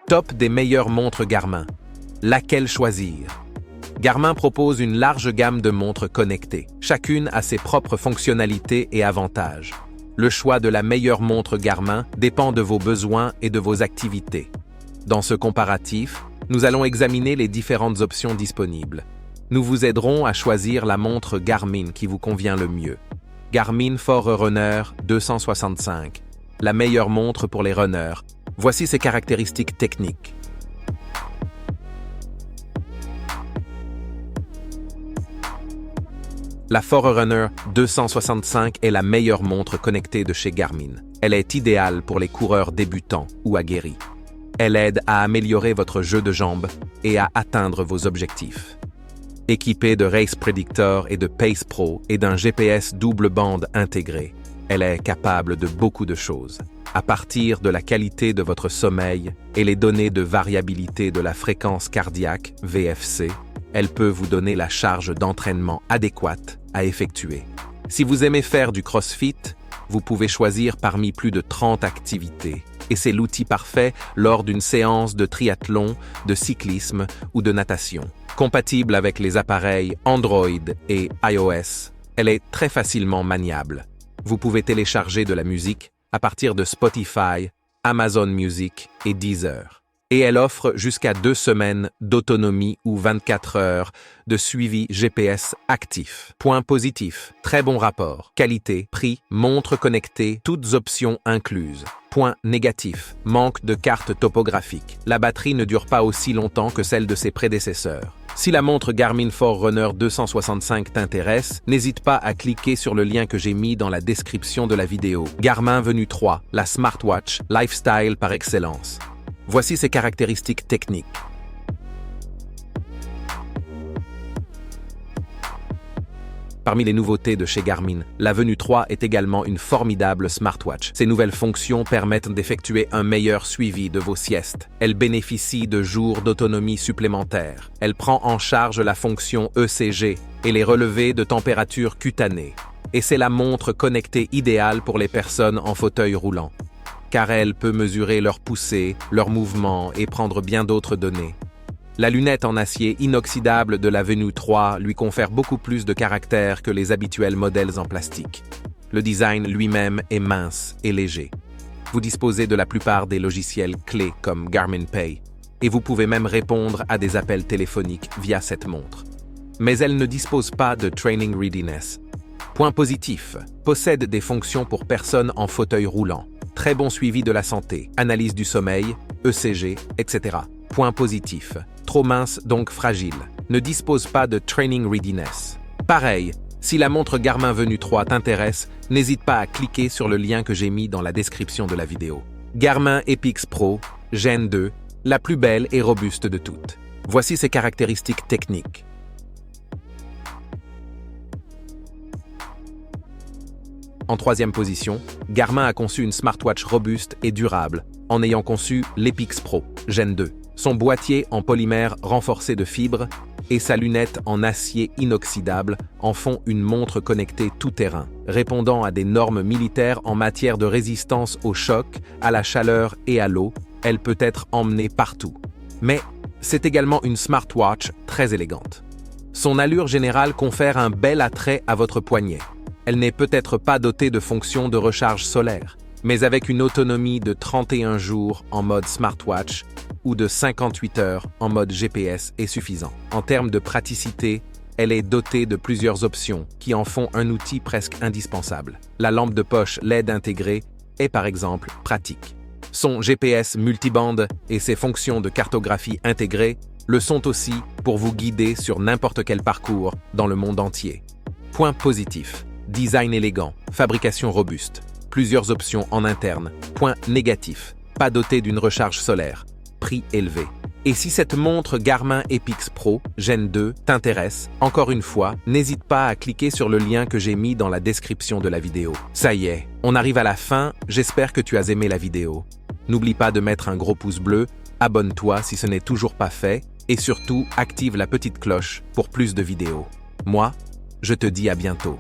Top des meilleures montres Garmin. Laquelle choisir? Garmin propose une large gamme de montres connectées. Chacune a ses propres fonctionnalités et avantages. Le choix de la meilleure montre Garmin dépend de vos besoins et de vos activités. Dans ce comparatif, nous allons examiner les différentes options disponibles. Nous vous aiderons à choisir la montre Garmin qui vous convient le mieux. Garmin Forerunner 265, la meilleure montre pour les runners. Voici ses caractéristiques techniques. La Forerunner 265 est la meilleure montre connectée de chez Garmin. Elle est idéale pour les coureurs débutants ou aguerris. Elle aide à améliorer votre jeu de jambes et à atteindre vos objectifs. Équipée de Race Predictor et de Pace Pro et d'un GPS double bande intégré, elle est capable de beaucoup de choses. À partir de la qualité de votre sommeil et les données de variabilité de la fréquence cardiaque, VFC, elle peut vous donner la charge d'entraînement adéquate à effectuer. Si vous aimez faire du CrossFit, vous pouvez choisir parmi plus de 30 activités. Et c'est l'outil parfait lors d'une séance de triathlon, de cyclisme ou de natation. Compatible avec les appareils Android et iOS, elle est très facilement maniable. Vous pouvez télécharger de la musique à partir de Spotify, Amazon Music et Deezer. Et elle offre jusqu'à 2 semaines d'autonomie ou 24 heures de suivi GPS actif. Point positif, très bon rapport. Qualité, prix, montre connectée, toutes options incluses. Point négatif, manque de carte topographique. La batterie ne dure pas aussi longtemps que celle de ses prédécesseurs. Si la montre Garmin Forerunner 265 t'intéresse, n'hésite pas à cliquer sur le lien que j'ai mis dans la description de la vidéo. Garmin Venu 3, la smartwatch lifestyle par excellence. Voici ses caractéristiques techniques. Parmi les nouveautés de chez Garmin, la Venu 3 est également une formidable smartwatch. Ses nouvelles fonctions permettent d'effectuer un meilleur suivi de vos siestes. Elle bénéficie de jours d'autonomie supplémentaires. Elle prend en charge la fonction ECG et les relevés de température cutanée. Et c'est la montre connectée idéale pour les personnes en fauteuil roulant, car elle peut mesurer leur poussée, leur mouvement et prendre bien d'autres données. La lunette en acier inoxydable de la Venu 3 lui confère beaucoup plus de caractère que les habituels modèles en plastique. Le design lui-même est mince et léger. Vous disposez de la plupart des logiciels clés comme Garmin Pay, et vous pouvez même répondre à des appels téléphoniques via cette montre. Mais elle ne dispose pas de Training Readiness. Point positif, possède des fonctions pour personnes en fauteuil roulant. Très bon suivi de la santé, analyse du sommeil, ECG, etc. Point positif, trop mince donc fragile, ne dispose pas de Training Readiness. Pareil, si la montre Garmin Venu 3 t'intéresse, n'hésite pas à cliquer sur le lien que j'ai mis dans la description de la vidéo. Garmin Epix Pro, Gen 2, la plus belle et robuste de toutes. Voici ses caractéristiques techniques. En troisième position, Garmin a conçu une smartwatch robuste et durable, en ayant conçu l'Epix Pro, Gen 2. Son boîtier en polymère renforcé de fibres et sa lunette en acier inoxydable en font une montre connectée tout-terrain, répondant à des normes militaires en matière de résistance au choc, à la chaleur et à l'eau. Elle peut être emmenée partout. Mais c'est également une smartwatch très élégante. Son allure générale confère un bel attrait à votre poignet. Elle n'est peut-être pas dotée de fonctions de recharge solaire, mais avec une autonomie de 31 jours en mode smartwatch ou de 58 heures en mode GPS est suffisant. En termes de praticité, elle est dotée de plusieurs options qui en font un outil presque indispensable. La lampe de poche LED intégrée est par exemple pratique. Son GPS multibande et ses fonctions de cartographie intégrées le sont aussi pour vous guider sur n'importe quel parcours dans le monde entier. Point positif, design élégant, fabrication robuste, plusieurs options en interne. Point négatif, pas doté d'une recharge solaire, prix élevé. Et si cette montre Garmin Epix Pro Gen 2 t'intéresse, encore une fois, n'hésite pas à cliquer sur le lien que j'ai mis dans la description de la vidéo. Ça y est, on arrive à la fin, j'espère que tu as aimé la vidéo. N'oublie pas de mettre un gros pouce bleu, abonne-toi si ce n'est toujours pas fait, et surtout active la petite cloche pour plus de vidéos. Moi, je te dis à bientôt.